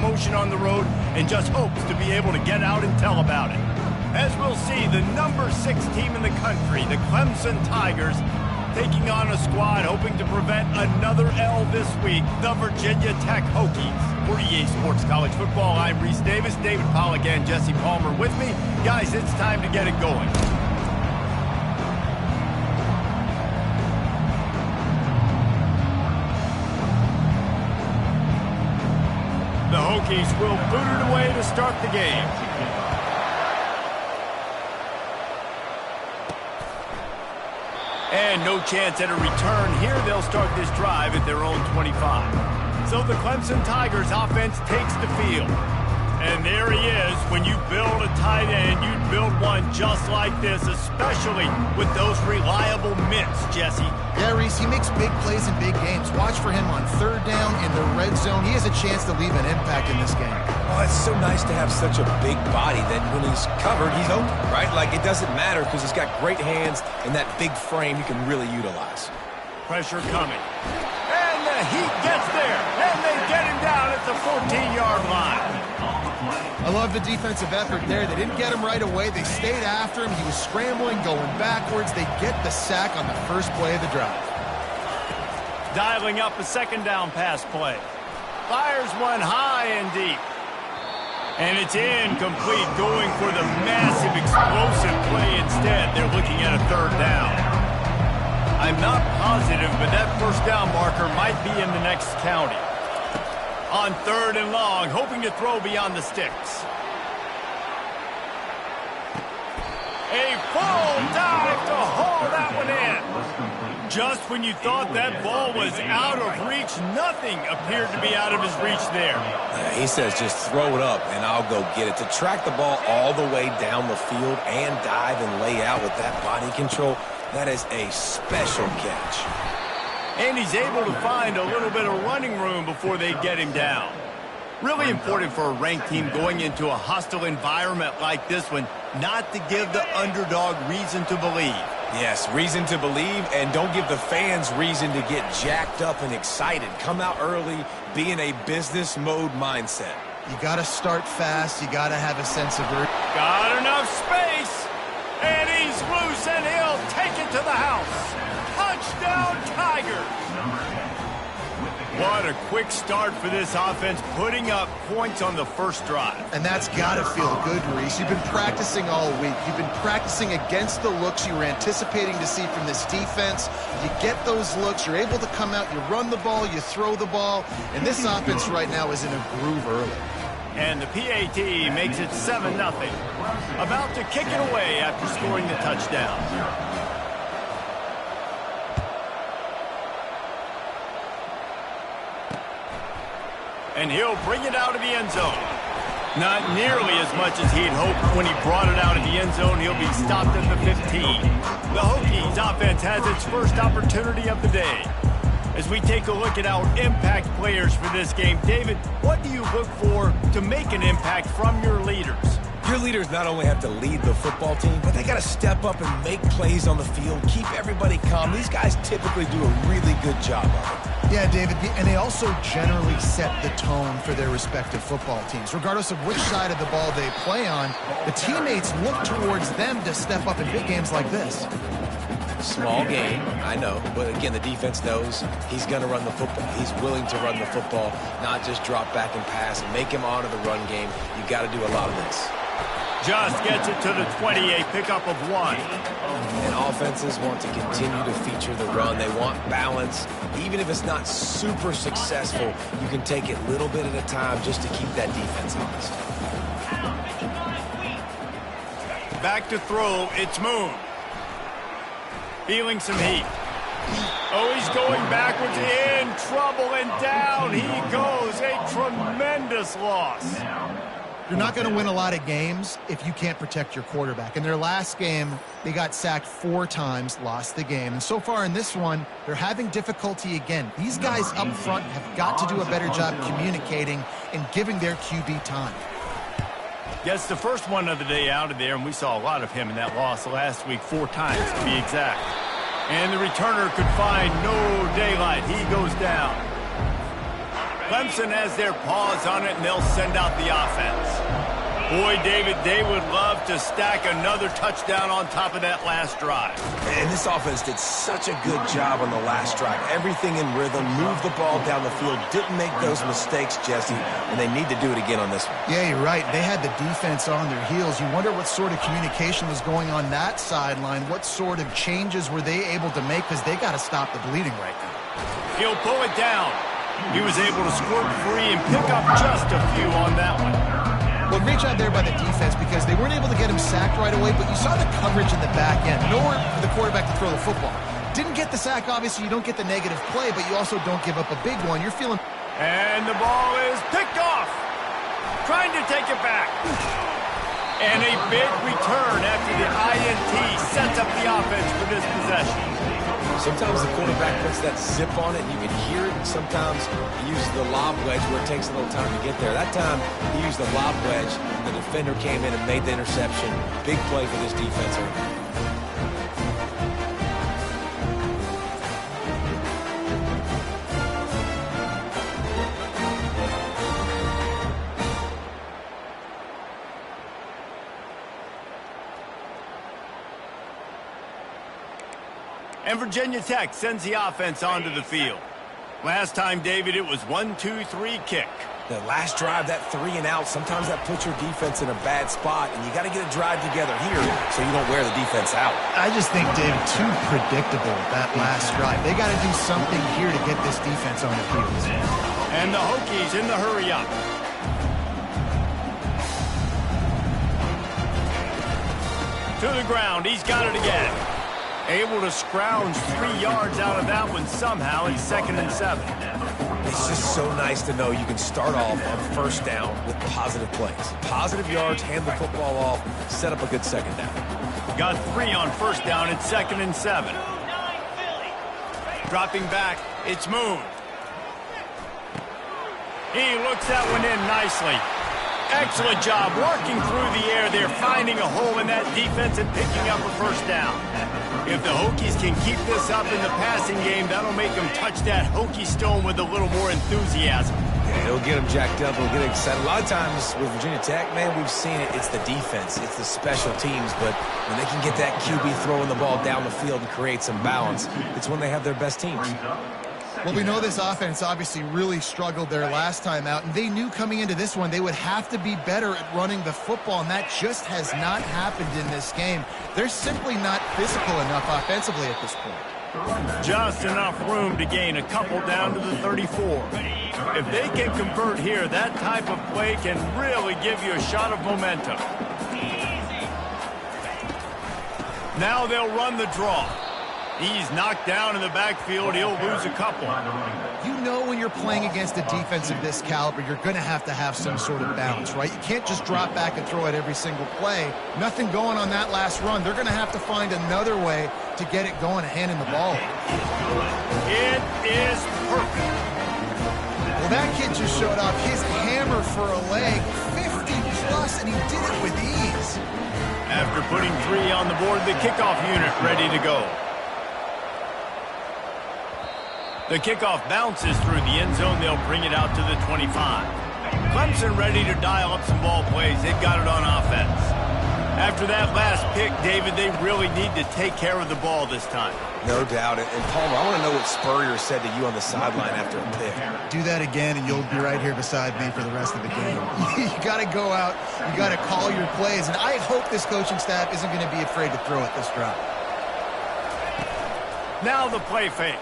commotion on the road and just hopes to be able to get out and tell about it. As we'll see, the number 6 team in the country, the Clemson Tigers, taking on a squad hoping to prevent another L this week, the Virginia Tech Hokies. For EA Sports College Football, I'm Reese Davis, David Pollack, and Jesse Palmer with me. Guys, it's time to get it going. The Hokies will boot it away to start the game. And no chance at a return here. They'll start this drive at their own 25. So the Clemson Tigers offense takes the field. And there he is. When you build a tight end, you build one just like this, especially with those reliable mitts, Jesse. Yeah, Reese, he makes big plays in big games. Watch for him on third down in the red zone. He has a chance to leave an impact in this game. Oh, it's so nice to have such a big body that when he's covered, he's open, right? Like, it doesn't matter because he's got great hands and that big frame you can really utilize. Pressure coming. And the heat gets there. And they get him down at the 14-yard line. I love the defensive effort there. They didn't get him right away. They stayed after him. He was scrambling, going backwards. They get the sack on the first play of the drive. Dialing up a second down pass play. Fires one high and deep. And it's incomplete, going for the massive explosive play instead. They're looking at a third down. I'm not positive, but that first down marker might be in the next county. On third and long, hoping to throw beyond the sticks. A full dive to haul that one in. Just when you thought that ball was out of reach, nothing appeared to be out of his reach there. He says just throw it up and I'll go get it. To track the ball all the way down the field and dive and lay out with that body control, that is a special catch. And he's able to find a little bit of running room before they get him down. Really important for a ranked team going into a hostile environment like this one, not to give the underdog reason to believe. Yes, reason to believe, and don't give the fans reason to get jacked up and excited. Come out early, be in a business mode mindset. You got to start fast. You got to have a sense of urgency. Got enough space, and he's loose, and he'll take it to the house. Touchdown, Tigers! What a quick start for this offense, putting up points on the first drive. And that's got to feel good, Reese. You've been practicing all week. You've been practicing against the looks you were anticipating to see from this defense. You get those looks, you're able to come out, you run the ball, you throw the ball, and this offense right now is in a groove early. And the PAT makes it 7-0. About to kick it away after scoring the touchdown. And he'll bring it out of the end zone. Not nearly as much as he'd hoped when he brought it out of the end zone. He'll be stopped at the 15. The Hokies offense has its first opportunity of the day. As we take a look at our impact players for this game, David, what do you look for to make an impact from your leaders? Your leaders not only have to lead the football team, but they got to step up and make plays on the field, keep everybody calm. These guys typically do a really good job of it. Yeah, David, and they also generally set the tone for their respective football teams. Regardless of which side of the ball they play on, the teammates look towards them to step up in big games like this. Small game, I know, but again, the defense knows he's going to run the football. He's willing to run the football, not just drop back and pass and make him honor the run game. You got to do a lot of this. Just gets it to the 28, pickup of 1. And offenses want to continue to feature the run. They want balance. Even if it's not super successful, you can take it little bit at a time just to keep that defense honest. Back to throw, it's Moon. Feeling some heat. Oh, he's going backwards, in trouble, and down he goes. A tremendous loss. You're not going to win a lot of games if you can't protect your quarterback. In their last game, they got sacked 4 times, lost the game. And so far in this one, they're having difficulty again. These guys up front have got to do a better job communicating and giving their QB time. Gets the first one of the day out of there, and we saw a lot of him in that loss last week, 4 times to be exact. And the returner could find no daylight. He goes down. Clemson has their paws on it, and they'll send out the offense. Boy, David, they would love to stack another touchdown on top of that last drive. And this offense did such a good job on the last drive. Everything in rhythm, moved the ball down the field, didn't make those mistakes, Jesse, and they need to do it again on this one. Yeah, you're right. They had the defense on their heels. You wonder what sort of communication was going on that sideline. What sort of changes were they able to make, because they got to stop the bleeding right now. He'll pull it down. He was able to squirt free and pick up just a few on that one. Well, great job there by the defense, because they weren't able to get him sacked right away, but you saw the coverage in the back end. Nowhere for the quarterback to throw the football. Didn't get the sack, obviously. You don't get the negative play, but you also don't give up a big one. You're feeling... And the ball is picked off. Trying to take it back. And a big return after the INT sets up the offense for this possession. Sometimes the quarterback puts that zip on it, and you can hear it. Sometimes he uses the lob wedge where it takes a little time to get there. That time, he used the lob wedge. The defender came in and made the interception. Big play for this defense. And Virginia Tech sends the offense onto the field. Last time, David, it was 1-2-3 kick. The last drive, that 3 and out, sometimes that puts your defense in a bad spot, and you got to get a drive together here so you don't wear the defense out. I just think, David, too predictable, that last drive. They got to do something here to get this defense on their heels. And the Hokies in the hurry-up. To the ground. He's got it again. Able to scrounge 3 yards out of that one somehow in 2nd and 7. It's just so nice to know you can start off on first down with positive plays. Positive yards, hand the football off, set up a good second down. Got 3 on first down at 2nd and 7. Dropping back, it's Moon. He looks that one in nicely. Excellent job working through the air there, finding a hole in that defense and picking up a first down. If the Hokies can keep this up in the passing game, that'll make them touch that Hokie stone with a little more enthusiasm. Yeah, it'll get them jacked up. It'll get excited. A lot of times with Virginia Tech, man, we've seen it. It's the defense. It's the special teams. But when they can get that QB throwing the ball down the field and create some balance, it's when they have their best teams. Well, we know this offense obviously really struggled their last time out, and they knew coming into this one they would have to be better at running the football, and that just has not happened in this game. They're simply not physical enough offensively at this point. Just enough room to gain a couple down to the 34. If they can convert here, that type of play can really give you a shot of momentum. Now they'll run the draw. He's knocked down in the backfield. He'll lose a couple. You know when you're playing against a defense of this caliber, you're going to have some sort of balance, right? You can't just drop back and throw it every single play. Nothing going on that last run. They're going to have to find another way to get it going and handing the ball. It is perfect. Well, that kid just showed off his hammer for a leg, 50 plus, and he did it with ease. After putting 3 on the board, the kickoff unit ready to go. The kickoff bounces through the end zone. They'll bring it out to the 25. Clemson ready to dial up some ball plays. They've got it on offense. After that last pick, David, they really need to take care of the ball this time. No doubt. And Palmer, I want to know what Spurrier said to you on the sideline after a pick. Do that again, and you'll be right here beside me for the rest of the game. You got to go out. You got to call your plays. And I hope this coaching staff isn't going to be afraid to throw it this drive. Now the play fake.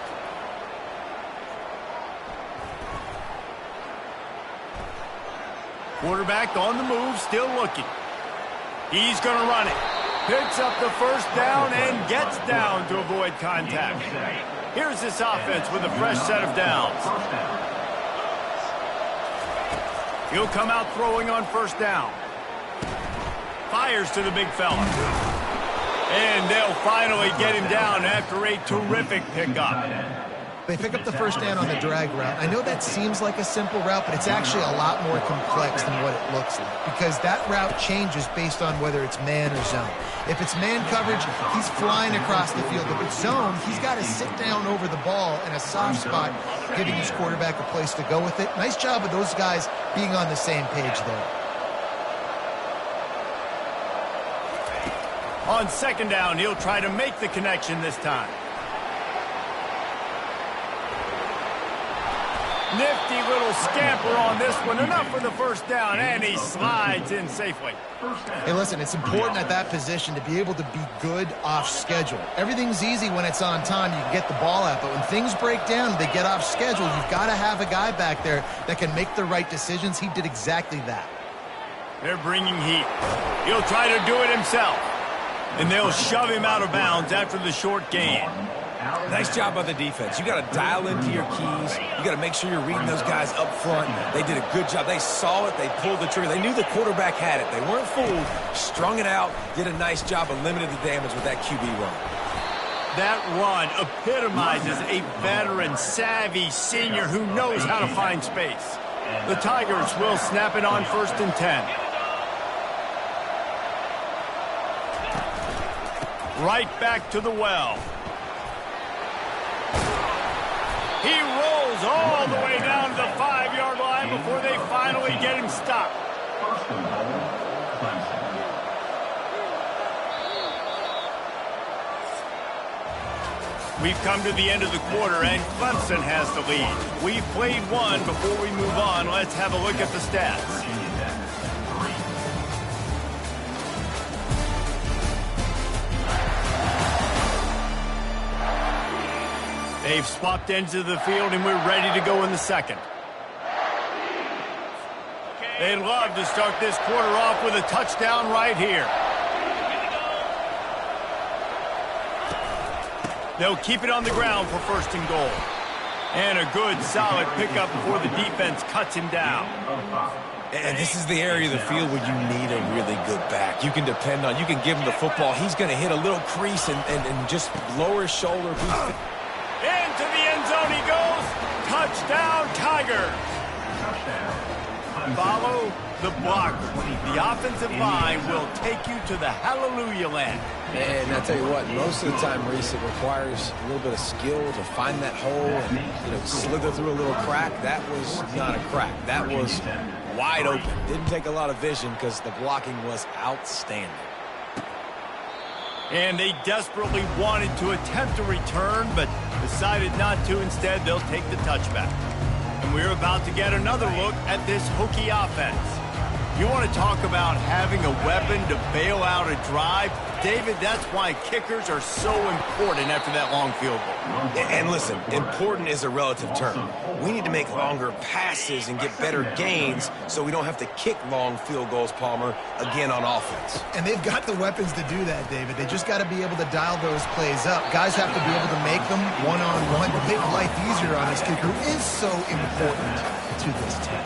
Quarterback on the move, still looking. He's going to run it. Picks up the first down and gets down to avoid contact. Here's this offense with a fresh set of downs. He'll come out throwing on first down. Fires to the big fella. And they'll finally get him down after a terrific pickup. They pick up the first down on the drag route. I know that seems like a simple route, but it's actually a lot more complex than what it looks like because that route changes based on whether it's man or zone. If it's man coverage, he's flying across the field. If it's zone, he's got to sit down over the ball in a soft spot, giving his quarterback a place to go with it. Nice job of those guys being on the same page there. On second down, he'll try to make the connection this time. Nifty little scamper on this one. Enough for the first down, and he slides in safely. Hey, listen, it's important at that position to be able to be good off schedule. Everything's easy when it's on time. You can get the ball out, but when things break down, they get off schedule. You've got to have a guy back there that can make the right decisions. He did exactly that. They're bringing heat. He'll try to do it himself. And they'll shove him out of bounds after the short gain. Nice job by the defense. You got to dial into your keys. You got to make sure you're reading those guys up front. They did a good job. They saw it. They pulled the trigger. They knew the quarterback had it. They weren't fooled. Strung it out. Did a nice job of limiting the damage with that QB run. That run epitomizes a veteran, savvy senior who knows how to find space. The Tigers will snap it on 1st and 10. Right back to the well. He rolls all the way down to the 5-yard line before they finally get him stopped. We've come to the end of the quarter, and Clemson has the lead. We've played one. Before we move on, let's have a look at the stats. They've swapped ends of the field, and we're ready to go in the second. They'd love to start this quarter off with a touchdown right here. They'll keep it on the ground for 1st and goal. And a good, solid pickup before the defense cuts him down. And this is the area of the field where you need a really good back. You can depend on, you can give him the football. He's going to hit a little crease and just lower his shoulder. Into the end zone he goes. Touchdown, Tigers. Follow the blocker. The offensive line will take you to the hallelujah land. And I tell you what, most of the time, Reese, it requires a little bit of skill to find that hole and, slither through a little crack. That was not a crack. That was wide open. Didn't take a lot of vision because the blocking was outstanding. And they desperately wanted to attempt a return, but decided not to. Instead, they'll take the touchback. And we're about to get another look at this Hokie offense. You want to talk about having a weapon to bail out a drive? David, that's why kickers are so important after that long field goal. And listen, important is a relative term. We need to make longer passes and get better gains so we don't have to kick long field goals, Palmer, again on offense. And they've got the weapons to do that, David. They just got to be able to dial those plays up. Guys have to be able to make them one-on-one to make life easier on this kicker, who is so important to this team.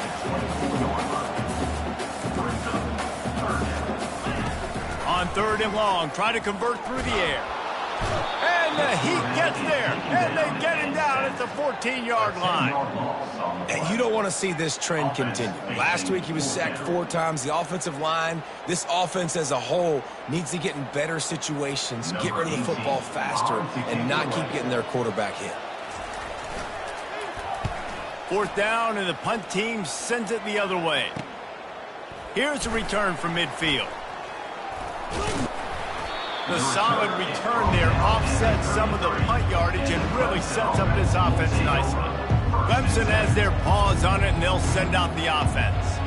On 3rd and long, try to convert through the air. And the Heat gets there, and they get him down at the 14-yard line. And you don't want to see this trend continue. Last week he was sacked 4 times. The offensive line, this offense as a whole, needs to get in better situations, get rid of the football faster, and not keep getting their quarterback hit. 4th down, and the punt team sends it the other way. Here's a return from midfield. The solid return there offsets some of the punt yardage and really sets up this offense nicely. Clemson has their paws on it, and they'll send out the offense.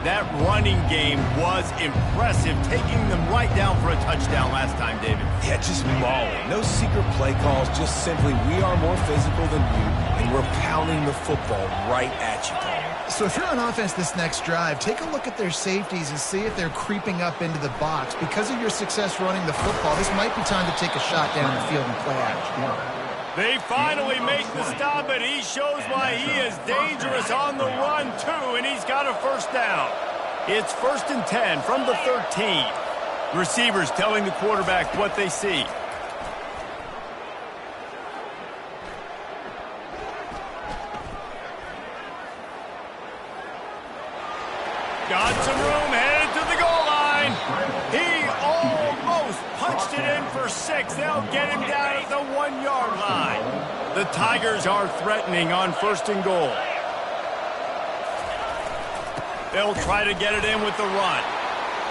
That running game was impressive, taking them right down for a touchdown last time, David. Yeah, just mauling. No secret play calls, just simply we are more physical than you, and we're pounding the football right at you, Paul. So if you're on offense this next drive, take a look at their safeties and see if they're creeping up into the box. Because of your success running the football, this might be time to take a shot down the field and play action. They finally make the stop, and he shows why he is dangerous on the run, too, and he's got a 1st down. It's 1st and 10 from the 13. Receivers telling the quarterback what they see. Got some room, headed to the goal line. He almost punched it in for 6. They'll get him down at the 1-yard line. The Tigers are threatening on 1st and goal. They'll try to get it in with the run.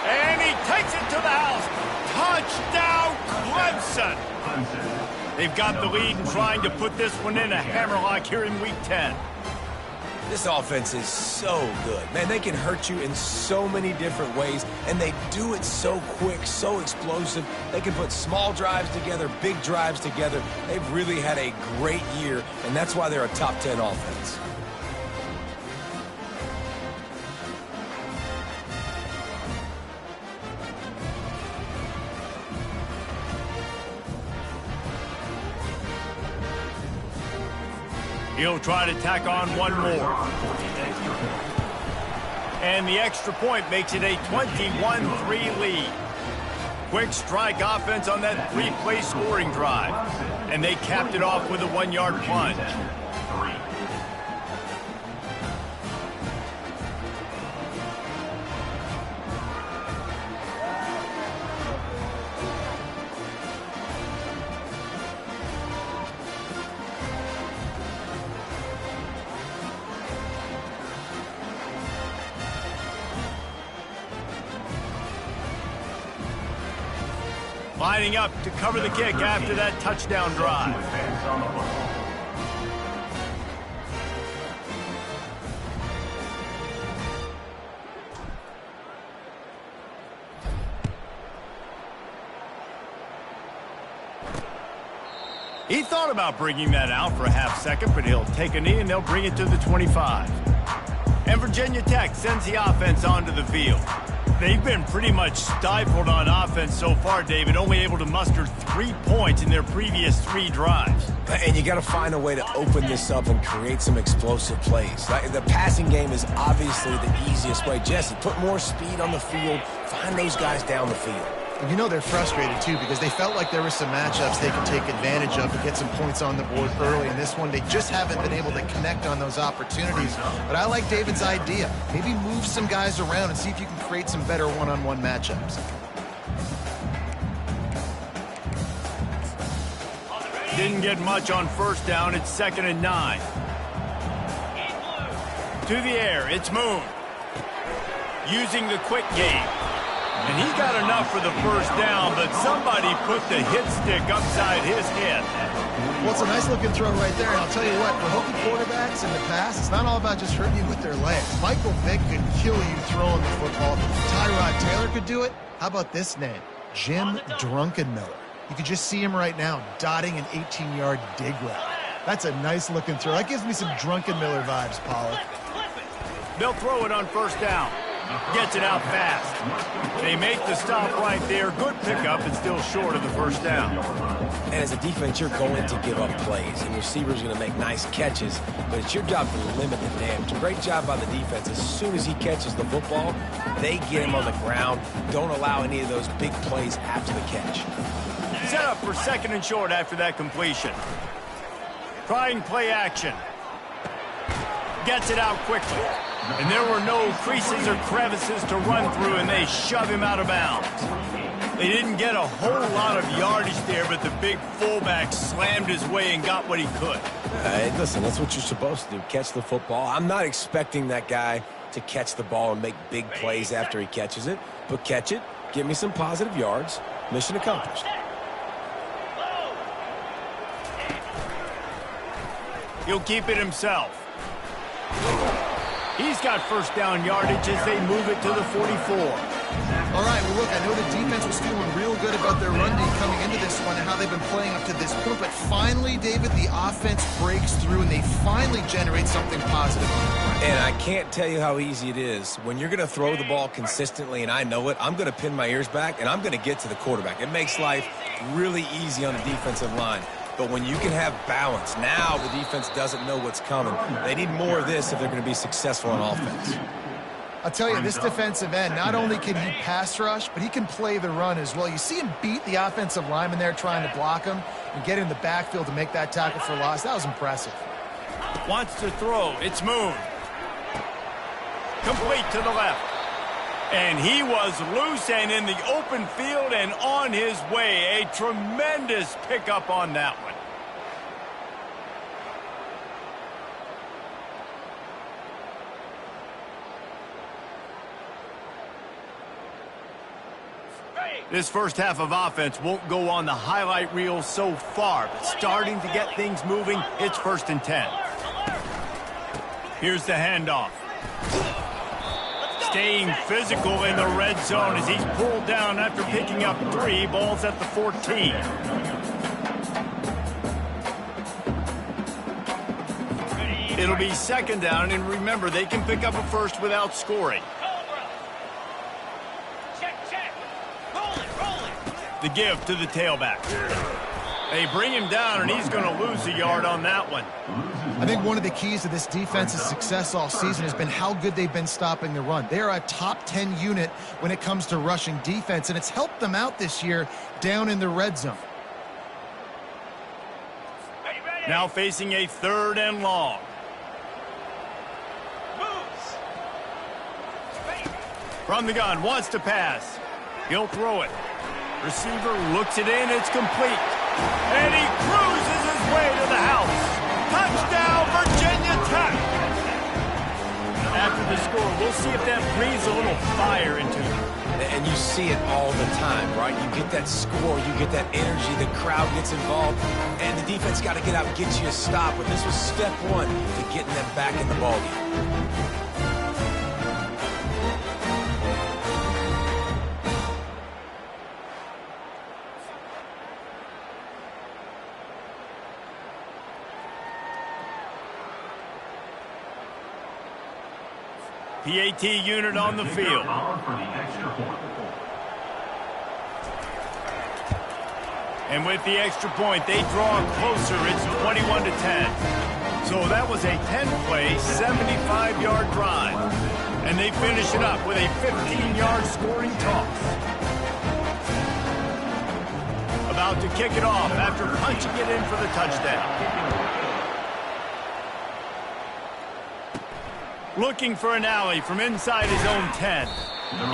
And he takes it to the house. Touchdown, Clemson. They've got the lead and trying to put this one in a hammerlock here in Week 10. This offense is so good. Man, they can hurt you in so many different ways, and they do it so quick, so explosive. They can put small drives together, big drives together. They've really had a great year, and that's why they're a top 10 offense. He'll try to tack on one more. And the extra point makes it a 21-3 lead. Quick strike offense on that 3-play scoring drive. And they capped it off with a 1-yard plunge. Lining up to cover the kick after that touchdown drive. He thought about bringing that out for a half second, but he'll take a knee and they'll bring it to the 25. And Virginia Tech sends the offense onto the field. They've been pretty much stifled on offense so far, David, only able to muster 3 points in their previous 3 drives. And you got to find a way to open this up and create some explosive plays. The passing game is obviously the easiest way. Jesse, put more speed on the field, find those guys down the field. And you know they're frustrated, too, because they felt like there were some matchups they could take advantage of to get some points on the board early. In this one, they just haven't been able to connect on those opportunities. But I like David's idea. Maybe move some guys around and see if you can create some better one-on-one matchups. Didn't get much on 1st down. It's 2nd and 9. To the air, it's Moon. Using the quick game. And he got enough for the 1st down, but somebody put the hit stick upside his head. Well, it's a nice-looking throw right there, and I'll tell you what, for Hokie quarterbacks in the past, it's not all about just hurting you with their legs. Michael Vick could kill you throwing the football. Tyrod Taylor could do it. How about this name? Jim Drunkenmiller. You could just see him right now dotting an 18-yard dig route. That's a nice-looking throw. That gives me some Drunkenmiller vibes, Pollard. They'll throw it on 1st down. Gets it out fast. They make the stop right there. Good pickup and still short of the 1st down. And as a defense, you're going to give up plays, and receivers are going to make nice catches, but it's your job to limit the damage. Great job by the defense. As soon as he catches the football, they get him on the ground. Don't allow any of those big plays after the catch. Set up for 2nd and short after that completion. Trying play action. Gets it out quickly. And there were no creases or crevices to run through, and they shove him out of bounds. They didn't get a whole lot of yardage there, but the big fullback slammed his way and got what he could. Listen, that's what you're supposed to do, catch the football. I'm not expecting that guy to catch the ball and make big plays after he catches it, but catch it, give me some positive yards, mission accomplished. He'll keep it himself. He's got 1st down yardage as they move it to the 44. All right, well, look, I know the defense was feeling real good about their run D coming into this one and how they've been playing up to this point, but finally, David, the offense breaks through and they finally generate something positive. And I can't tell you how easy it is. When you're going to throw the ball consistently, and I know it, I'm going to pin my ears back, and I'm going to get to the quarterback. It makes life really easy on the defensive line. But when you can have balance, now the defense doesn't know what's coming. They need more of this if they're going to be successful on offense. I'll tell you, this defensive end, not only can he pass rush, but he can play the run as well. You see him beat the offensive lineman there trying to block him and get in the backfield to make that tackle for loss. That was impressive. Wants to throw. It's Moon. Complete to the left. And he was loose and in the open field and on his way. A tremendous pickup on that one. This first half of offense won't go on the highlight reel so far, but starting to get things moving, it's 1st and 10. Here's the handoff. Staying physical in the red zone as he's pulled down after picking up 3 balls at the 14. It'll be 2nd down, and remember, they can pick up a first without scoring. The give to the tailback. They bring him down, and he's going to lose a yard on that one. I think one of the keys to this defense's success all season has been how good they've been stopping the run. They are a top 10 unit when it comes to rushing defense, and it's helped them out this year down in the red zone. Now facing a 3rd and long. From the gun, wants to pass. He'll throw it. Receiver looks it in, it's complete. And he cruises his way to the house. Touchdown, Virginia Tech! After the score, we'll see if that breathes a little fire into him. And you see it all the time, right? You get that score, you get that energy, the crowd gets involved, and the defense got to get out and get you a stop. But this was step 1 to getting them back in the ballgame. PAT unit on the field. And with the extra point, they draw closer. It's 21 to 10. So that was a 10-play, 75-yard drive. And they finish it up with a 15-yard scoring toss. About to kick it off after punching it in for the touchdown. Looking for an alley from inside his own 10.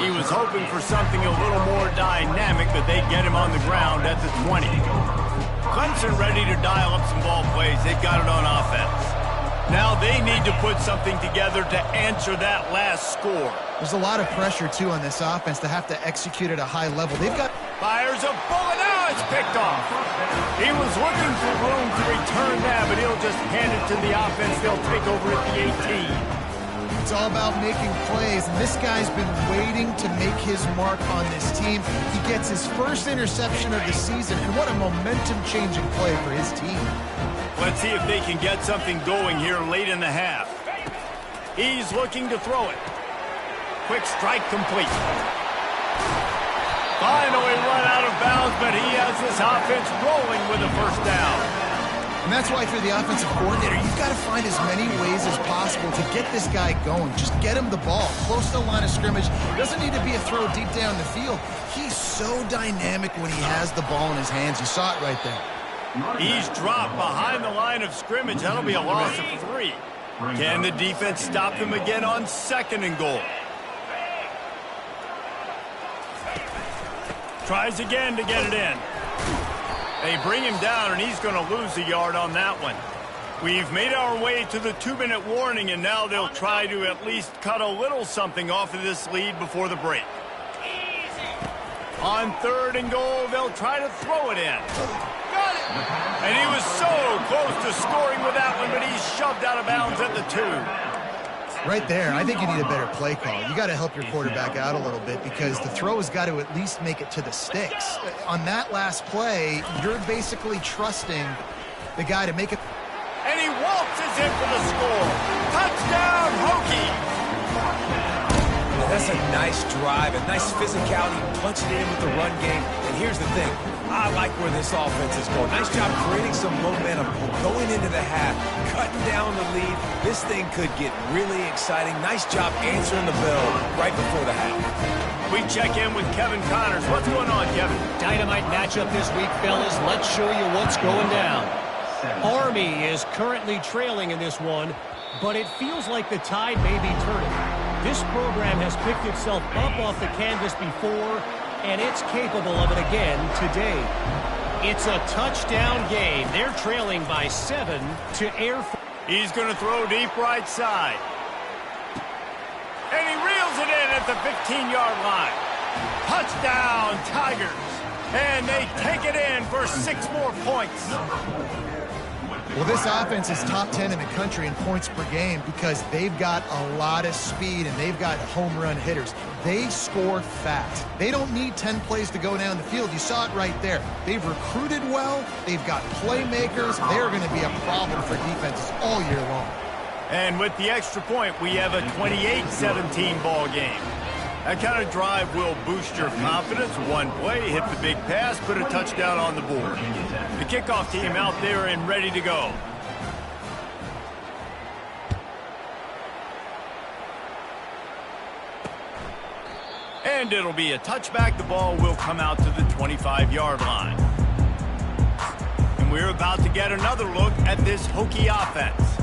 He was hoping for something a little more dynamic, but they get him on the ground at the 20. Clemson ready to dial up some ball plays. They've got it on offense. Now they need to put something together to answer that last score. There's a lot of pressure, too, on this offense to have to execute at a high level. They've got... Fires a bullet. Now it's picked off. He was looking for room to return that, but he'll just hand it to the offense. They'll take over at the 18. It's all about making plays, and this guy's been waiting to make his mark on this team. He gets his first interception of the season, and what a momentum-changing play for his team. Let's see if they can get something going here late in the half. He's looking to throw it. Quick strike complete. Finally run out of bounds, but he has this offense rolling with a 1st down. And that's why, if you're the offensive coordinator, you've got to find as many ways as possible to get this guy going. Just get him the ball close to the line of scrimmage. Doesn't need to be a throw deep down the field. He's so dynamic when he has the ball in his hands. You saw it right there. He's dropped behind the line of scrimmage. That'll be a loss of 3. Can the defense stop them again on 2nd and goal? Tries again to get it in. They bring him down, and he's going to lose a yard on that one. We've made our way to the 2-minute warning, and now they'll try to at least cut a little something off of this lead before the break. On 3rd and goal, they'll try to throw it in. Got it! And he was so close to scoring with that one, but he's shoved out of bounds at the 2. Right there, I think you need a better play call. You got to help your quarterback out a little bit because the throw has got to at least make it to the sticks. On that last play, you're basically trusting the guy to make it. And he waltzes in for the score. Touchdown, Hokies! That's a nice drive, a nice physicality, punching it in with the run game. And here's the thing. I like where this offense is going. Nice job creating some momentum going into the half, cutting down the lead. This thing could get really exciting. Nice job answering the bell right before the half. We check in with Kevin Connors. What's going on, Kevin? Dynamite matchup this week, fellas. Let's show you what's going down. Army is currently trailing in this one, but it feels like the tide may be turning. This program has picked itself up off the canvas before, and it's capable of it again today. It's a touchdown game. They're trailing by 7 to Air Force. He's going to throw deep right side. And he reels it in at the 15-yard line. Touchdown, Tigers. And they take it in for 6 more points. Well, this offense is top 10 in the country in points per game because they've got a lot of speed and they've got home run hitters. They score fast. They don't need 10 plays to go down the field. You saw it right there. They've recruited well. They've got playmakers. They're going to be a problem for defenses all year long. And with the extra point, we have a 28-17 ball game. That kind of drive will boost your confidence. One play, hit the big pass, put a touchdown on the board. The kickoff team out there and ready to go. And it'll be a touchback. The ball will come out to the 25-yard line. And we're about to get another look at this Hokie offense.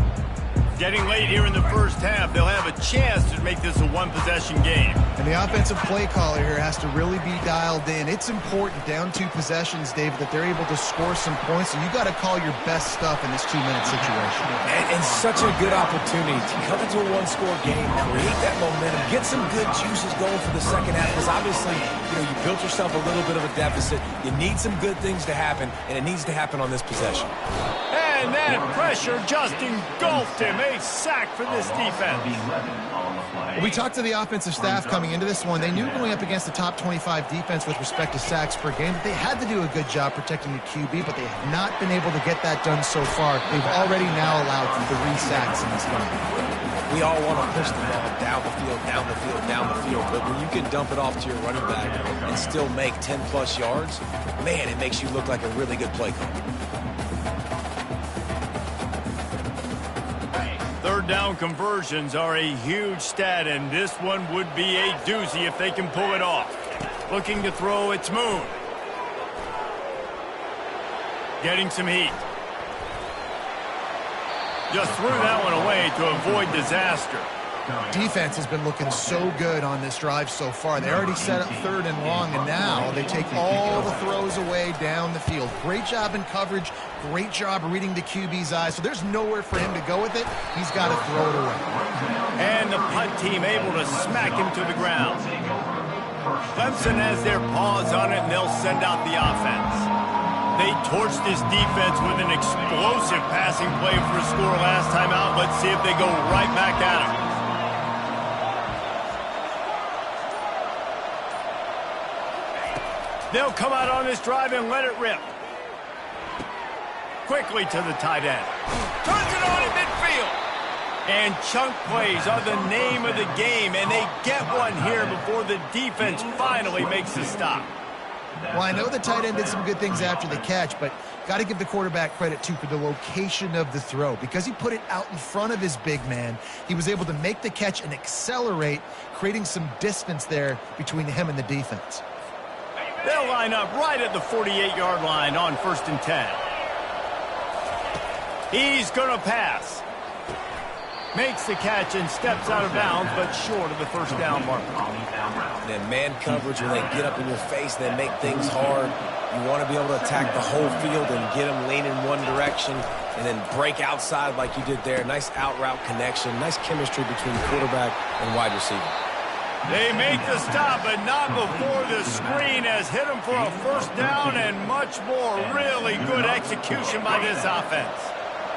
Getting late here in the first half, they'll have a chance to make this a one-possession game. And the offensive play caller here has to really be dialed in. It's important, down 2 possessions, David, that they're able to score some points. So you got to call your best stuff in this 2-minute situation. And such a good opportunity to come into a one-score game, create that momentum, get some good juices going for the second half. Because obviously, you built yourself a little bit of a deficit. You need some good things to happen, and it needs to happen on this possession. And that pressure just engulfed him. A sack for this defense. We talked to the offensive staff coming into this one. They knew going up against the top 25 defense with respect to sacks per game that they had to do a good job protecting the QB, but they have not been able to get that done so far. They've already now allowed 3 sacks in this game. We all want to push the ball down the field, down the field, down the field, but when you can dump it off to your running back and still make 10-plus yards, man, it makes you look like a really good play caller. Third down conversions are a huge stat, and this one would be a doozy if they can pull it off. Looking to throw, it's Moon. Getting some heat. Just threw that one away to avoid disaster. Defense has been looking so good on this drive so far. They already set up 3rd and long, and now they take all the throws away down the field. Great job in coverage. Great job reading the QB's eyes. So there's nowhere for him to go with it. He's got to throw it away. And the punt team able to smack him to the ground. Clemson has their paws on it, and they'll send out the offense. They torched this defense with an explosive passing play for a score last time out. Let's see if they go right back at him. They'll come out on this drive and let it rip. Quickly to the tight end. Turns it on in midfield. And chunk plays are the name of the game, and they get one here before the defense finally makes the stop. Well, I know the tight end did some good things after the catch, but got to give the quarterback credit, too, for the location of the throw. Because he put it out in front of his big man, he was able to make the catch and accelerate, creating some distance there between him and the defense. They'll line up right at the 48-yard line on 1st and 10. He's going to pass. Makes the catch and steps out of bounds, but short of the first down mark. And then man coverage, when they get up in your face, they make things hard. You want to be able to attack the whole field and get them leaning one direction and then break outside like you did there. Nice out route connection, nice chemistry between quarterback and wide receiver. They make the stop, but not before the screen has hit them for a first down and much more. Really good execution by this offense.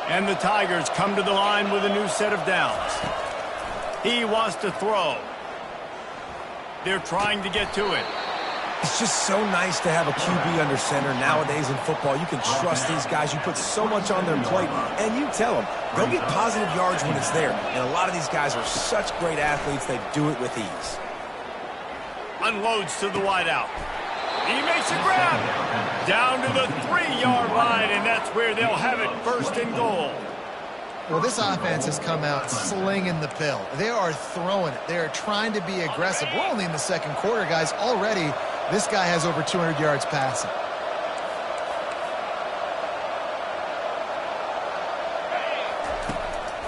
And the Tigers come to the line with a new set of downs. He wants to throw. They're trying to get to it. It's just so nice to have a QB under center nowadays in football. You can trust these guys. You put so much on their plate, and you tell them, go get positive yards when it's there. And a lot of these guys are such great athletes, they do it with ease. Unloads to the wideout. He makes a grab. Down to the 3-yard line, and that's where they'll have it 1st and goal. Well, this offense has come out slinging the pill. They are throwing it. They are trying to be aggressive. We're only in the 2nd quarter, guys. Already, this guy has over 200 yards passing.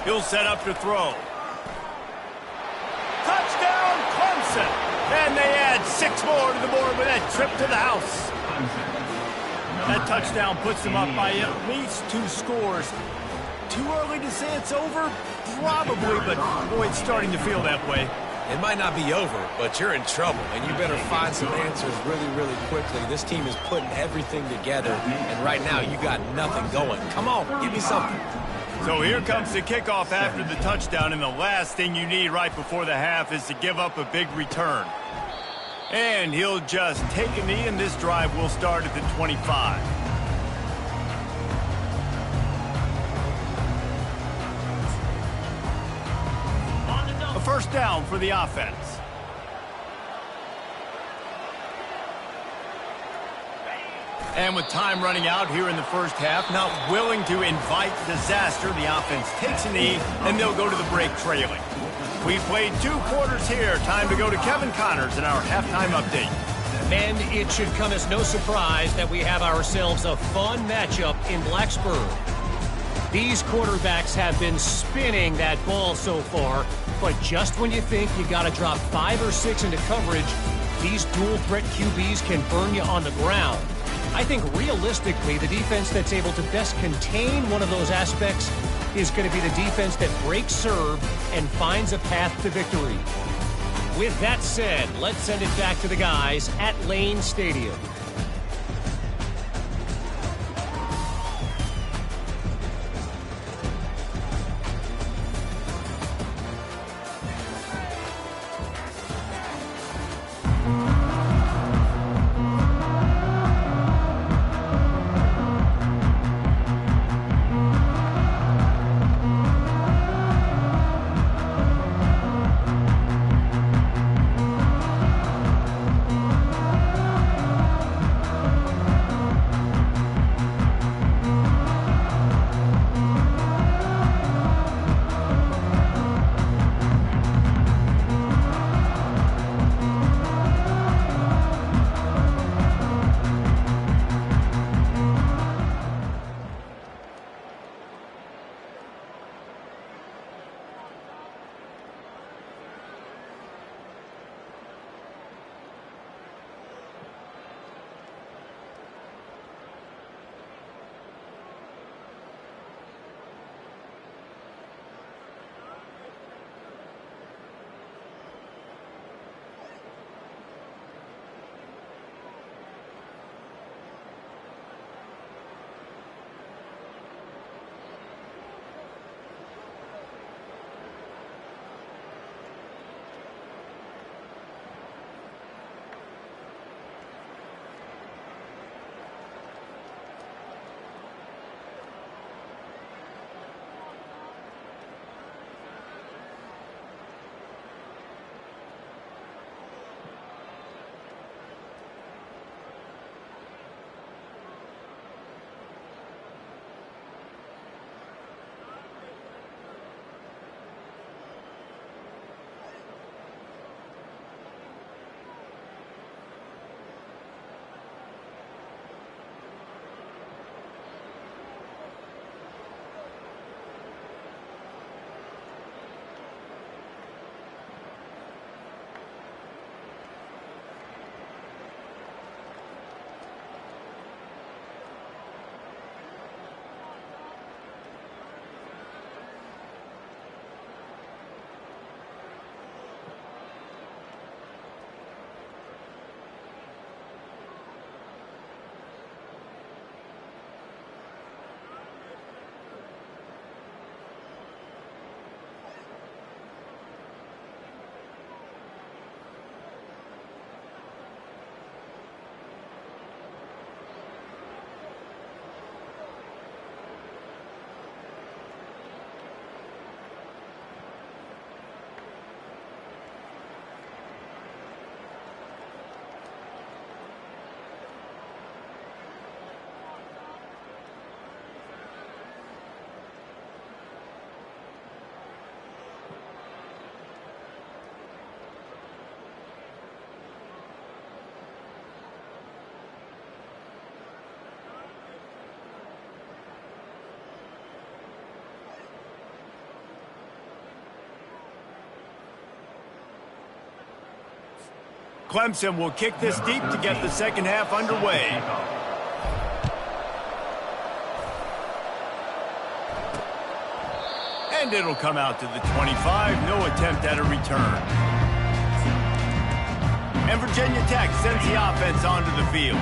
He'll set up to throw. Touchdown! And they add 6 more to the board with that trip to the house. That touchdown puts them up by at least 2 scores. Too early to say it's over? Probably, but boy, it's starting to feel that way. It might not be over, but you're in trouble, and you better find some answers really, really quickly. This team is putting everything together, and right now you got nothing going. Come on, give me something. So here comes the kickoff after the touchdown, and the last thing you need right before the half is to give up a big return. And he'll just take a knee, and this drive will start at the 25. A first down for the offense. And with time running out here in the first half, not willing to invite disaster, the offense takes a knee, and they'll go to the break trailing. We've played 2 quarters here. Time to go to Kevin Connors in our halftime update. And it should come as no surprise that we have ourselves a fun matchup in Blacksburg. These quarterbacks have been spinning that ball so far, but just when you think you got to drop 5 or 6 into coverage, these dual threat QBs can burn you on the ground. I think realistically, the defense that's able to best contain one of those aspects is going to be the defense that breaks serve and finds a path to victory. With that said, let's send it back to the guys at Lane Stadium. Clemson will kick this deep to get the second half underway. And it'll come out to the 25. No attempt at a return. And Virginia Tech sends the offense onto the field.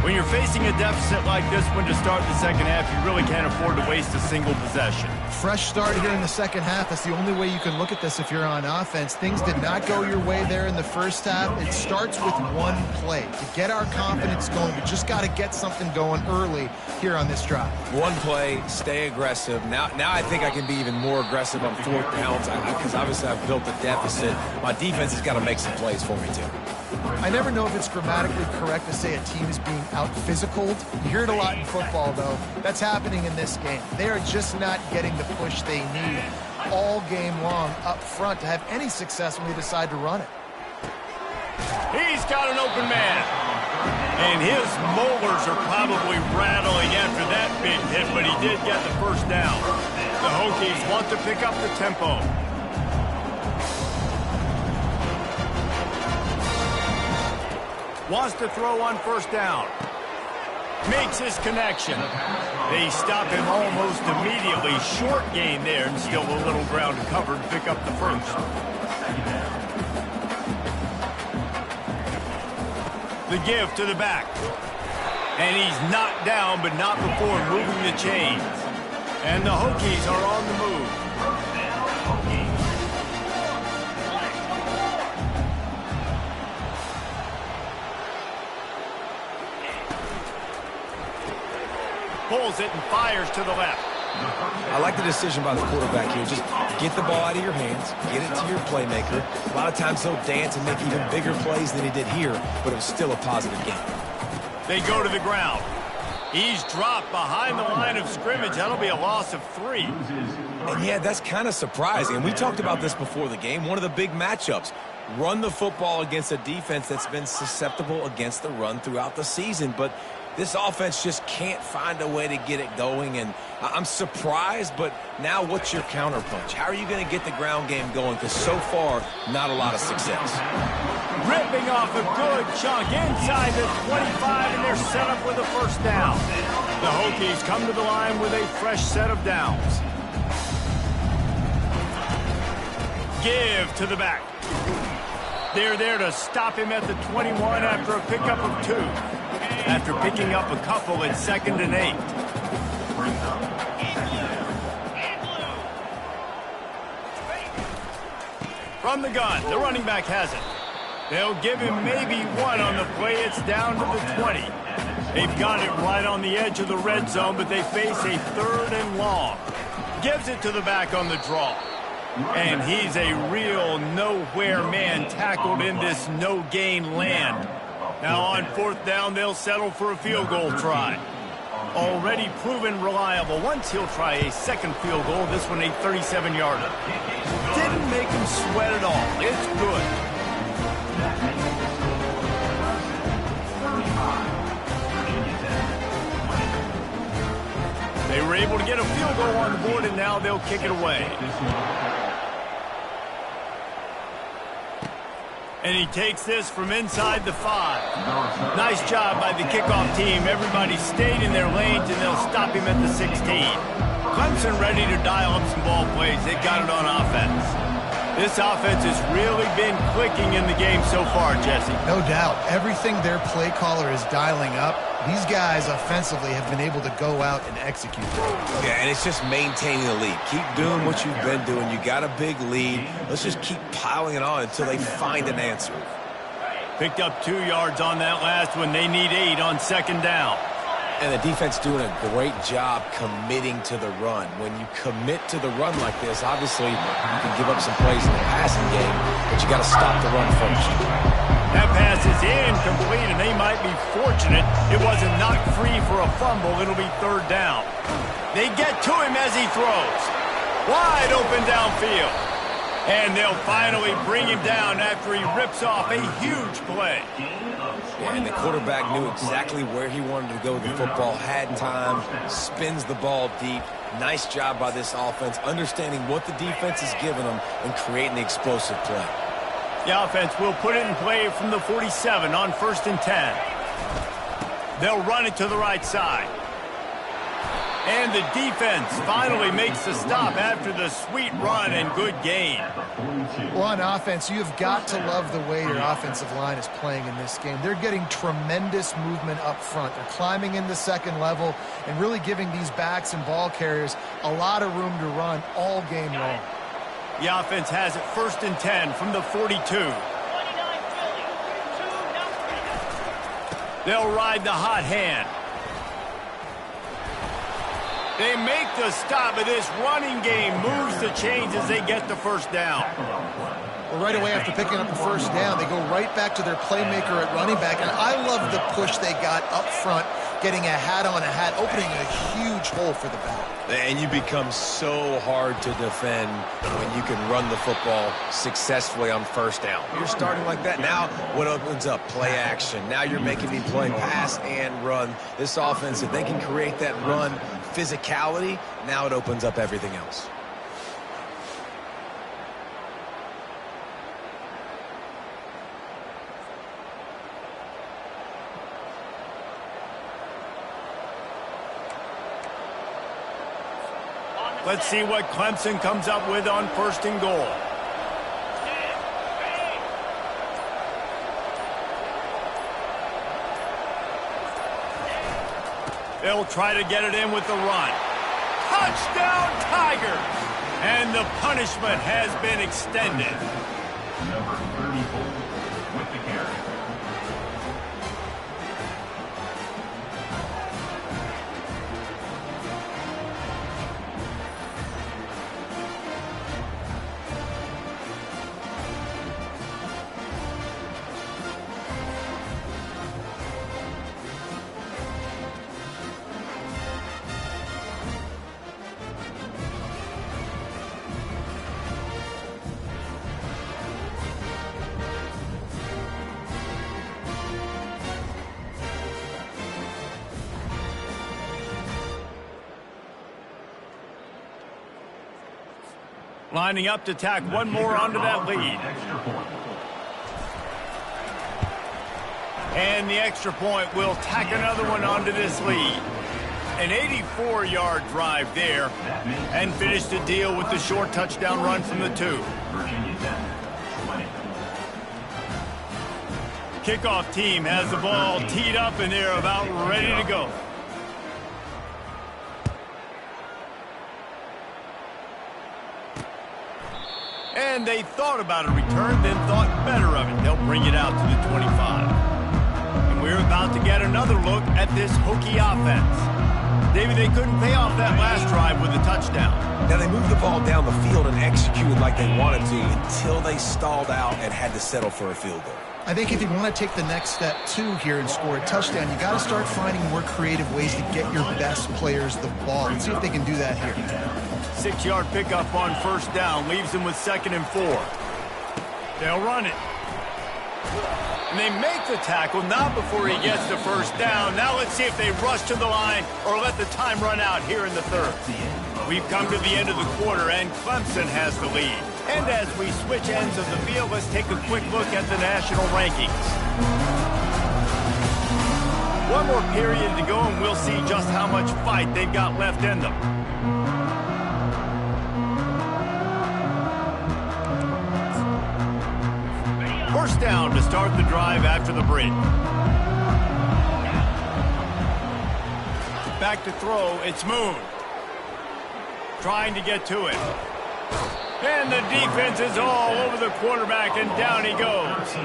When you're facing a deficit like this one to start the second half, you really can't afford to waste a single possession. Fresh start here in the second half. That's the only way you can look at this if you're on offense. Things did not go your way there in the first half. It starts with one play. To get our confidence going, we just got to get something going early here on this drive. One play, stay aggressive. Now I think I can be even more aggressive on fourth downs because obviously I've built a deficit. My defense has got to make some plays for me too. I never know if it's grammatically correct to say a team is being out-physicaled. You hear it a lot in football, though. That's happening in this game. They are just not getting the push they need all game long up front to have any success when they decide to run it. He's got an open man. And his molars are probably rattling after that big hit, but he did get the first down. The Hokies want to pick up the tempo. Wants to throw on first down. Makes his connection. They stop him almost immediately. Short gain there and still a little ground to cover to pick up the first. The give to the back. And he's knocked down, but not before moving the chains. And the Hokies are on the move. Pulls it and fires to the left. I like the decision by the quarterback here. Just get the ball out of your hands, get it to your playmaker. A lot of times he'll dance and make even bigger plays than he did here, but it was still a positive game. They go to the ground. He's dropped behind the line of scrimmage. That'll be a loss of 3. And yeah, that's kind of surprising. We talked about this before the game. One of the big matchups. Run the football against a defense that's been susceptible against the run throughout the season, but this offense just can't find a way to get it going, and I'm surprised, but now what's your counterpunch? How are you going to get the ground game going? Because so far, not a lot of success. Ripping off a good chunk inside the 25, and they're set up with a first down. The Hokies come to the line with a fresh set of downs. Give to the back. They're there to stop him at the 21 after a pickup of 2. After picking up a couple at 2nd and 8. From the gun, the running back has it. They'll give him maybe 1 on the play. It's down to the 20. They've got it right on the edge of the red zone, but they face a 3rd and long. Gives it to the back on the draw. And he's a real nowhere man tackled in this no-gain land. Now on 4th down, they'll settle for a field goal try. Already proven reliable. Once he'll try a second field goal, this one a 37-yarder. Didn't make him sweat at all. It's good. They were able to get a field goal on the board, and now they'll kick it away. And he takes this from inside the 5. Nice job by the kickoff team. Everybody stayed in their lanes, and they'll stop him at the 16. Clemson ready to dial up some ball plays. They've got it on offense. This offense has really been clicking in the game so far, Jesse. No doubt. Everything their play caller is dialing up, these guys offensively have been able to go out and execute. Yeah, and it's just maintaining the lead. Keep doing what you've been doing. You got a big lead. Let's just keep piling it on until they find an answer. Picked up 2 yards on that last one. They need 8 on 2nd down. And the defense doing a great job committing to the run. When you commit to the run like this, obviously you can give up some plays in the passing game, but you got to stop the run first. That pass is incomplete, and they might be fortunate it wasn't knocked free for a fumble. It'll be 3rd down. They get to him as he throws. Wide open downfield. And they'll finally bring him down after he rips off a huge play. Yeah, and the quarterback knew exactly where he wanted to go with the football, had time, spins the ball deep. Nice job by this offense, understanding what the defense is giving them and creating the explosive play. The offense will put it in play from the 47 on 1st and 10. They'll run it to the right side. And the defense finally makes the stop after the sweet run and good gain. Well, on offense, you've got to love the way your offensive line is playing in this game. They're getting tremendous movement up front. They're climbing in the second level and really giving these backs and ball carriers a lot of room to run all game long. The offense has it 1st and 10 from the 42. They'll ride the hot hand. They make the stop, but this running game moves the chains as they get the 1st down. Well, right away after picking up the 1st down, they go right back to their playmaker at running back. And I love the push they got up front, getting a hat on a hat, opening a huge hole for the back. And you become so hard to defend when you can run the football successfully on 1st down. You're starting like that. Now what opens up? Play action. Now you're making me play pass and run. This offense, if they can create that run physicality, now it opens up everything else. Let's see what Clemson comes up with on 1st and goal. They'll try to get it in with the run. Touchdown, Tigers! And the punishment has been extended. Number 34 with the carry. Lining up to tack one more onto that lead. And the extra point will tack another one onto this lead. An 84-yard drive there, and finish the deal with the short touchdown run from the 2. Virginia Tech, 20. Kickoff team has the ball teed up, and they're about ready to go. And they thought about a return, then thought better of it. They'll bring it out to the 25. And we're about to get another look at this Hokie offense. David, they couldn't pay off that last drive with a touchdown. Now, they moved the ball down the field and executed like they wanted to until they stalled out and had to settle for a field goal. I think if you want to take the next step, too, here and score a touchdown, you got to start finding more creative ways to get your best players the ball. Let's see if they can do that here. 6-yard pickup on 1st down leaves them with 2nd and 4. They'll run it. And they make the tackle, not before he gets the 1st down. Now let's see if they rush to the line or let the time run out here in the 3rd. We've come to the end of the quarter, and Clemson has the lead. And as we switch ends of the field, let's take a quick look at the national rankings. One more period to go, and we'll see just how much fight they've got left in them. First down to start the drive after the break. Back to throw, it's Moon. Trying to get to it. And the defense is all over the quarterback, and down he goes.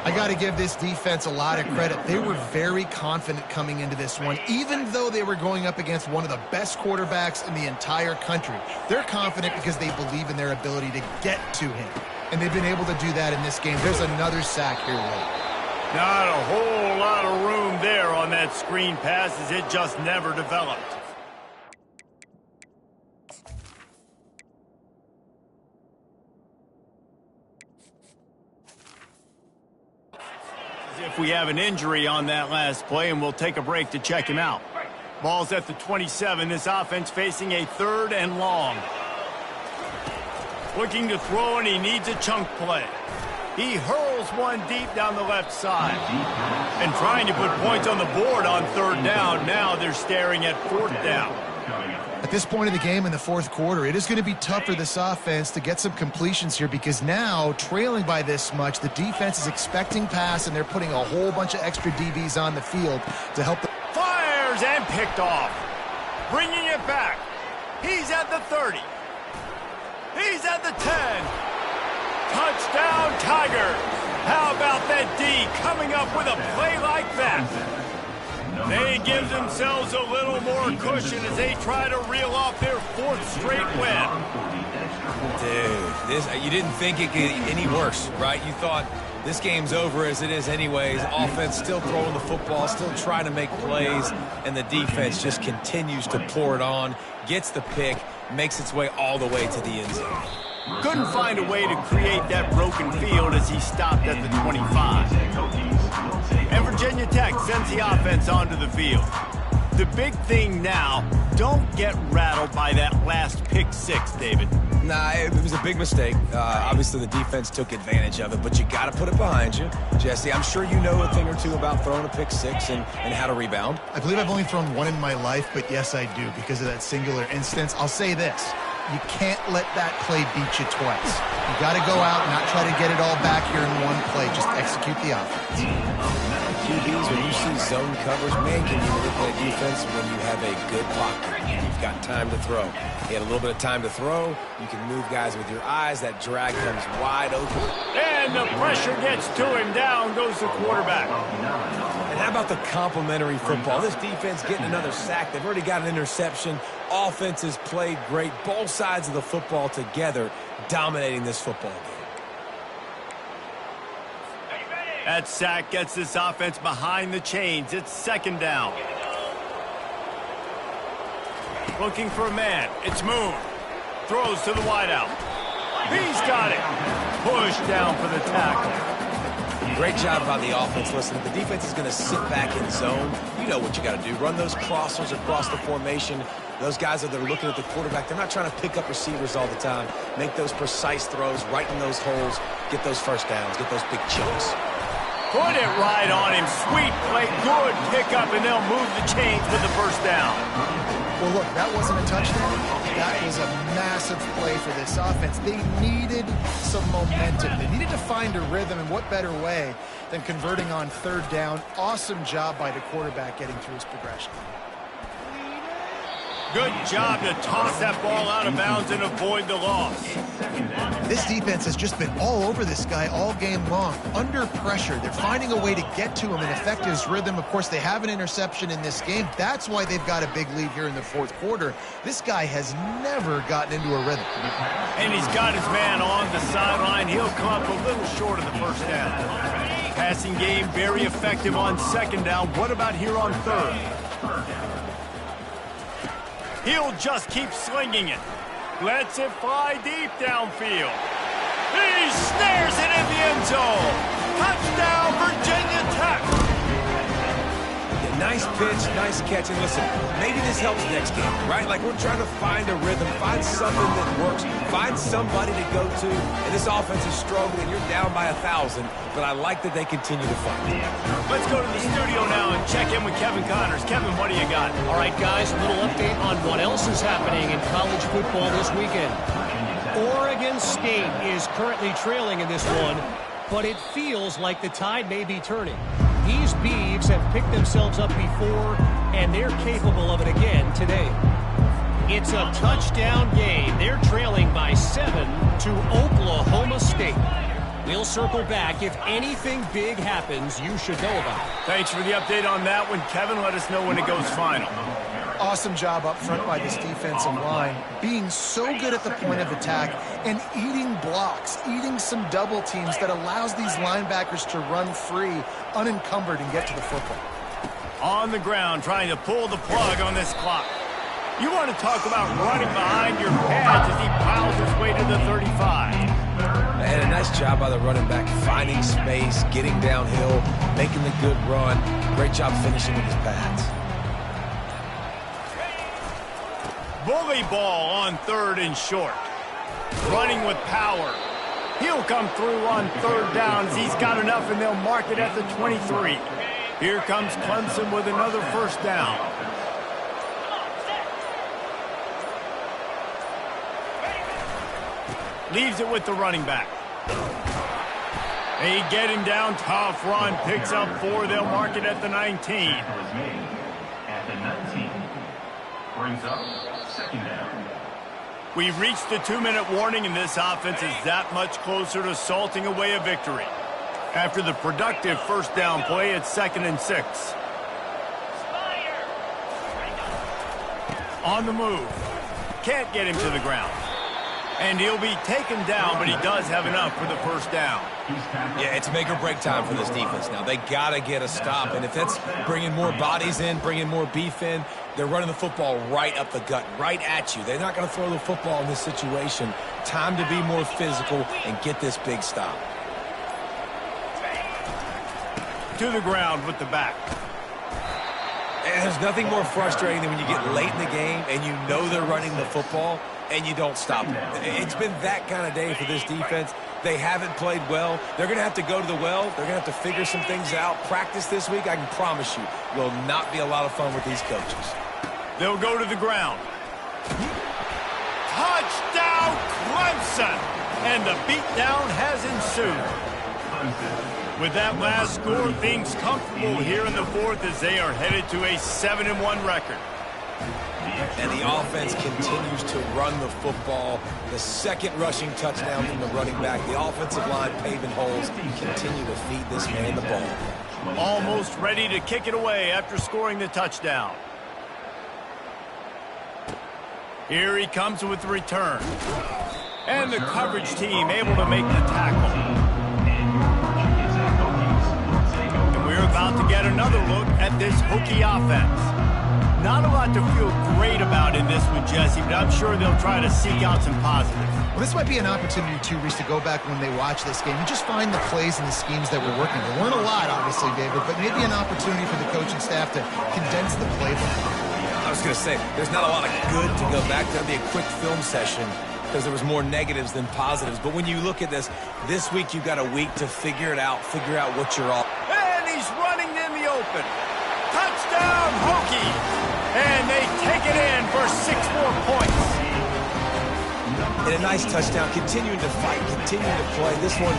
I got to give this defense a lot of credit. They were very confident coming into this one, even though they were going up against one of the best quarterbacks in the entire country. They're confident because they believe in their ability to get to him, and they've been able to do that in this game. There's another sack here late. Not a whole lot of room there on that screen pass, as it just never developed. If we have an injury on that last play, and we'll take a break to check him out. Ball's at the 27. This offense facing a 3rd and long. Looking to throw, and he needs a chunk play. He hurls one deep down the left side. And trying to put points on the board on third down. Now they're staring at fourth down. At this point of the game in the fourth quarter, it is going to be tough for this offense to get some completions here because now, trailing by this much, the defense is expecting pass, and they're putting a whole bunch of extra DBs on the field to help them. Fires and picked off. Bringing it back. He's at the 30. He's at the 10. Touchdown, Tigers. How about that D coming up with a play like that? They give themselves a little more cushion as they try to reel off their fourth straight win. Dude, you didn't think it could get any worse, right? You thought this game's over as it is anyways. Offense still throwing the football, still trying to make plays, and the defense just continues to pour it on, gets the pick, makes its way all the way to the end zone. Couldn't find a way to create that broken field as he stopped at the 25. And Virginia Tech sends the offense onto the field. The big thing now, don't get rattled by that last pick six, David. Nah, it was a big mistake. Obviously, the defense took advantage of it, but you got to put it behind you. Jesse, I'm sure you know a thing or two about throwing a pick six and how to rebound. I believe I've only thrown one in my life, but yes, I do because of that singular instance. I'll say this. You can't let that play beat you twice. You got to go out and not try to get it all back here in one play. Just execute the offense. QBs, when you see zone coverage, man, can you look at that defense when you have a good pocket and you've got time to throw. You had a little bit of time to throw. You can move guys with your eyes. That drag comes wide open. And the pressure gets to him. Down goes the quarterback. And how about the complimentary football? This defense getting another sack. They've already got an interception. Offense has played great. Both sides of the football together dominating this football game. That sack gets this offense behind the chains. It's second down. Looking for a man. It's Moon. Throws to the wideout. He's got it. Pushed down for the tackle. Great job by the offense. Listen, if the defense is going to sit back in zone, you know what you got to do. Run those crossers across the formation. Those guys that are looking at the quarterback, they're not trying to pick up receivers all the time. Make those precise throws, right in those holes, get those first downs, get those big chunks. Put it right on him. Sweet play. Good pickup, and they'll move the chains with the first down. Well, look, that wasn't a touchdown. That was a massive play for this offense. They needed some momentum. They needed to find a rhythm, and what better way than converting on third down. Awesome job by the quarterback getting through his progression. Good job to toss that ball out of bounds and avoid the loss. This defense has just been all over this guy all game long. Under pressure, they're finding a way to get to him and affect his rhythm. Of course, they have an interception in this game. That's why they've got a big lead here in the fourth quarter. This guy has never gotten into a rhythm. And he's got his man on the sideline. He'll come up a little short of the first down. Passing game very effective on second down. What about here on third? He'll just keep slinging it. Lets it fly deep downfield. He snares it in the end zone. Touchdown, Virginia Tech. Yeah, nice pitch, nice catch. And listen, maybe this helps next game, right? Like we're trying to find a rhythm, find something that works, find somebody to go to. And this offense is struggling. You're down by 1,000, but I like that they continue to fight. Let's go to the studio now and check in with Kevin Connors. Kevin, what do you got? All right, guys, a little update on what else is happening in college football this weekend. Oregon State is currently trailing in this one, but it feels like the tide may be turning. These Beavs have picked themselves up before, and they're capable of it again today. It's a touchdown game. They're trailing by 7 to Oklahoma State. We'll circle back. If anything big happens, you should know about it. Thanks for the update on that one, Kevin. Let us know when it goes final. Awesome job up front by this defensive line, being so good at the point of attack and eating blocks, eating some double teams that allows these linebackers to run free, unencumbered, and get to the football. On the ground, trying to pull the plug on this clock. You want to talk about running behind your pads as he plows his way to the 35. And a nice job by the running back, finding space, getting downhill, making the good run. Great job finishing with his pads. Bully ball on third and short. Running with power. He'll come through on third downs. He's got enough, and they'll mark it at the 23. Here comes Clemson with another first down. Leaves it with the running back. They get him down, tough run, picks up 4. They'll mark it at the 19. At the 19. Brings up second down. We've reached the 2-minute warning, and this offense is that much closer to salting away a victory. After the productive first down play, it's 2nd and 6. On the move. Can't get him to the ground. And he'll be taken down, but he does have enough for the first down. Yeah, it's make or break time for this defense now. They got to get a stop, and if that's bringing more bodies in, bringing more beef in, they're running the football right up the gut, right at you. They're not going to throw the football in this situation. Time to be more physical and get this big stop. To the ground with the back. And there's nothing more frustrating than when you get late in the game and you know they're running the football and you don't stop them. It's been that kind of day for this defense. They haven't played well. They're going to have to go to the well. They're going to have to figure some things out. Practice this week, I can promise you, will not be a lot of fun with these coaches. They'll go to the ground. Touchdown, Clemson! And the beatdown has ensued. With that last score, things comfortable here in the 4th as they are headed to a 7-1 record. And the offense continues to run the football. The second rushing touchdown from the running back. The offensive line paving holes. Continue to feed this man the ball. Almost ready to kick it away after scoring the touchdown. Here he comes with the return. And the coverage team able to make the tackle. And we're about to get another look at this Hokie offense. Not a lot to feel great about in this one, Jesse, but I'm sure they'll try to seek out some positives. Well, this might be an opportunity, too, Reese, to go back when they watch this game and just find the plays and the schemes that were working. There weren't a lot, obviously, David, but maybe an opportunity for the coaching staff to condense the playbook. I was going to say, there's not a lot of good to go back. There'll be a quick film session because there was more negatives than positives. But when you look at this week you've got a week to figure it out, figure out what you're all. And he's running in the open. Touchdown, Hokie! And they take it in for 6 more points. And a nice touchdown, continuing to fight, continuing to play. This one,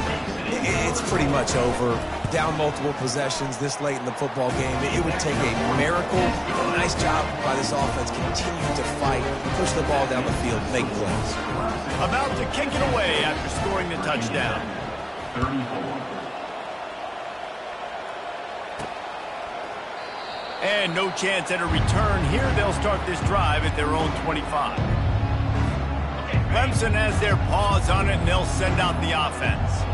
it's pretty much over. Down multiple possessions this late in the football game. It would take a miracle. A nice job by this offense, continuing to fight, push the ball down the field, make plays. About to kick it away after scoring the touchdown. 34. And no chance at a return here. They'll start this drive at their own 25. Clemson has their paws on it, and they'll send out the offense.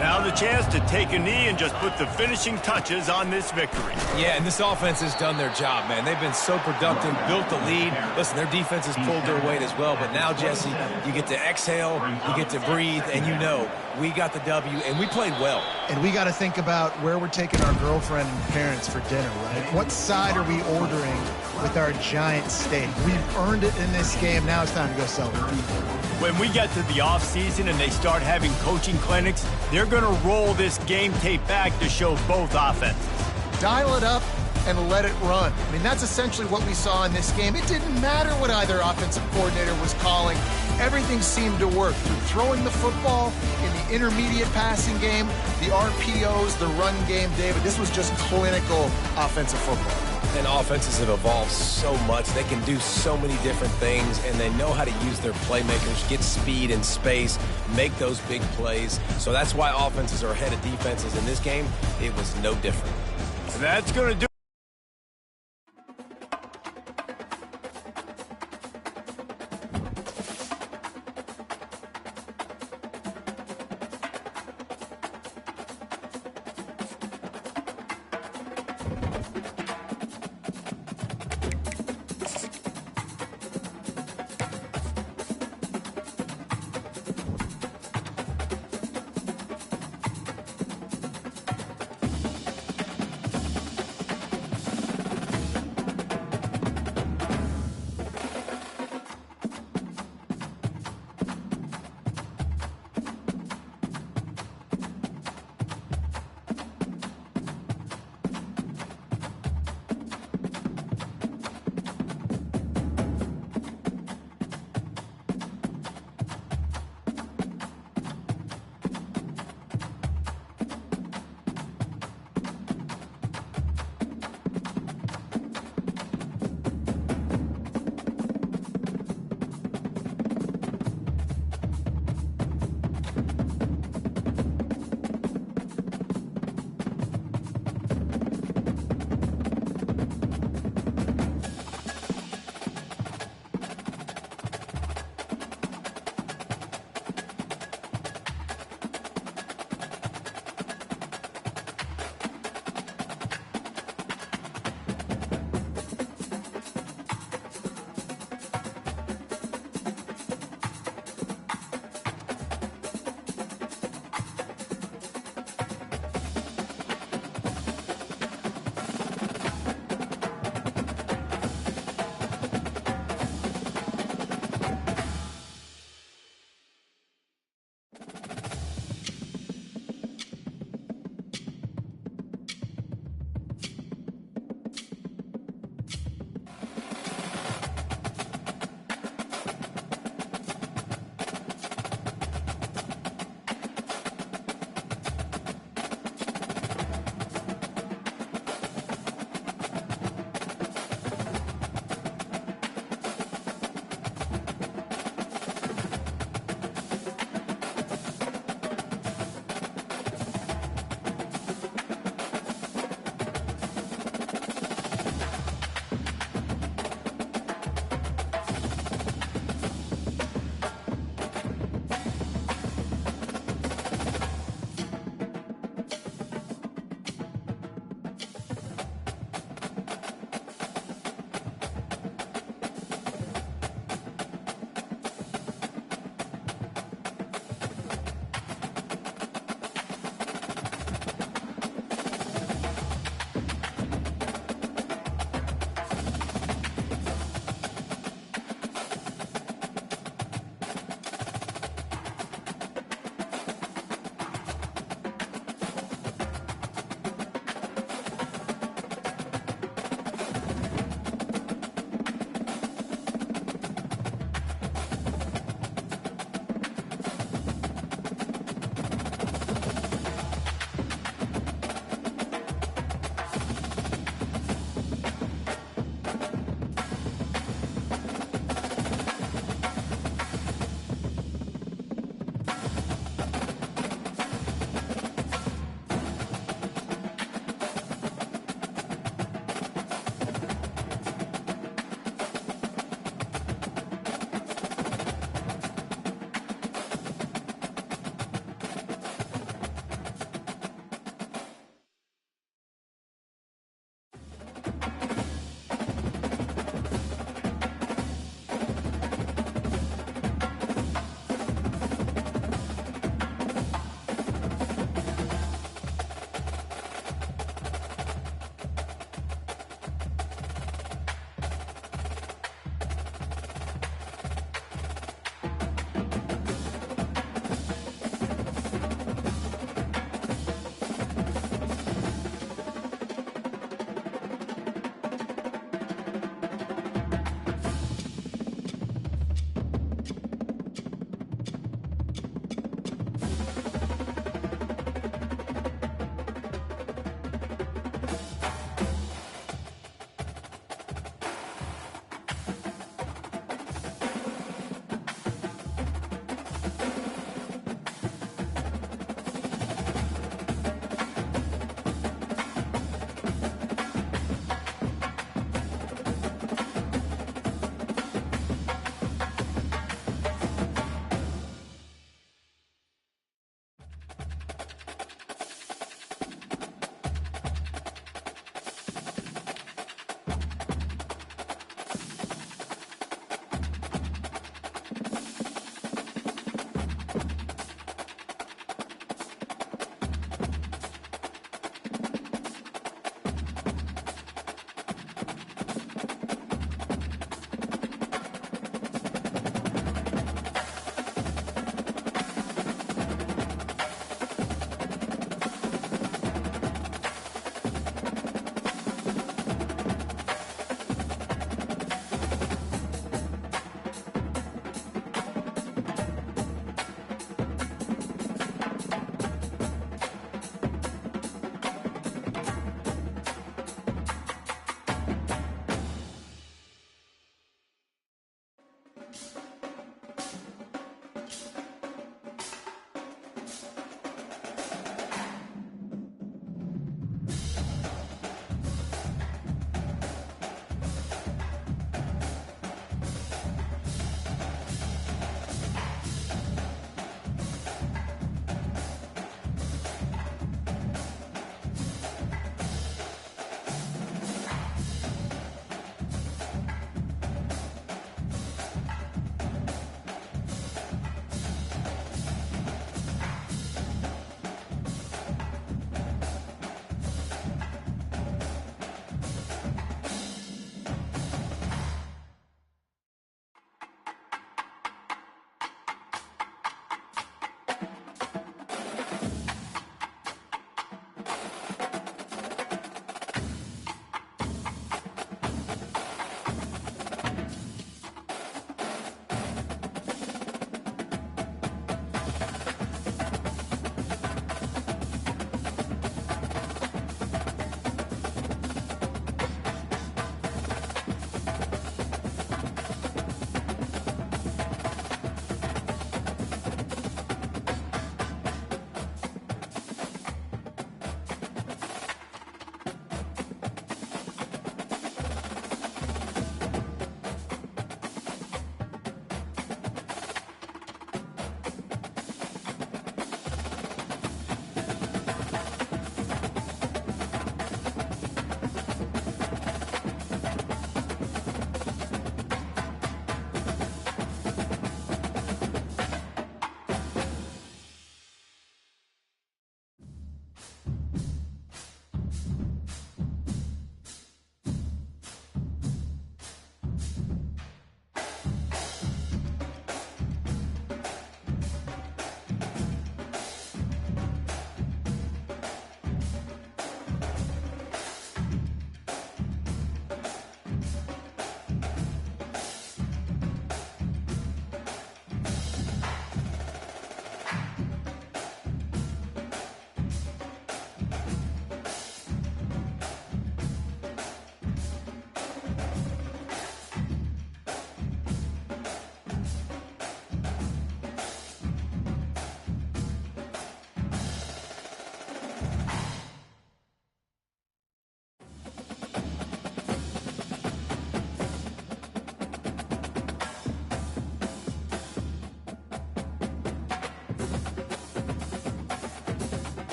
Now the chance to take a knee and just put the finishing touches on this victory. Yeah, and this offense has done their job, man. They've been so productive, built the lead. Listen, their defense has pulled their weight as well. But now, Jesse, you get to exhale, you get to breathe, and you know we got the W, and we played well. And we got to think about where we're taking our girlfriend and parents for dinner, right? What side are we ordering with our giant steak? We've earned it in this game. Now it's time to go celebrate. When we get to the offseason and they start having coaching clinics, they're going to roll this game tape back to show both offenses. Dial it up and let it run. I mean, that's essentially what we saw in this game. It didn't matter what either offensive coordinator was calling. Everything seemed to work. Through throwing the football, in the intermediate passing game, the RPOs, the run game, David, this was just clinical offensive football. And offenses have evolved so much. They can do so many different things, and they know how to use their playmakers, get speed and space, make those big plays. So that's why offenses are ahead of defenses in this game. It was no different. That's going to do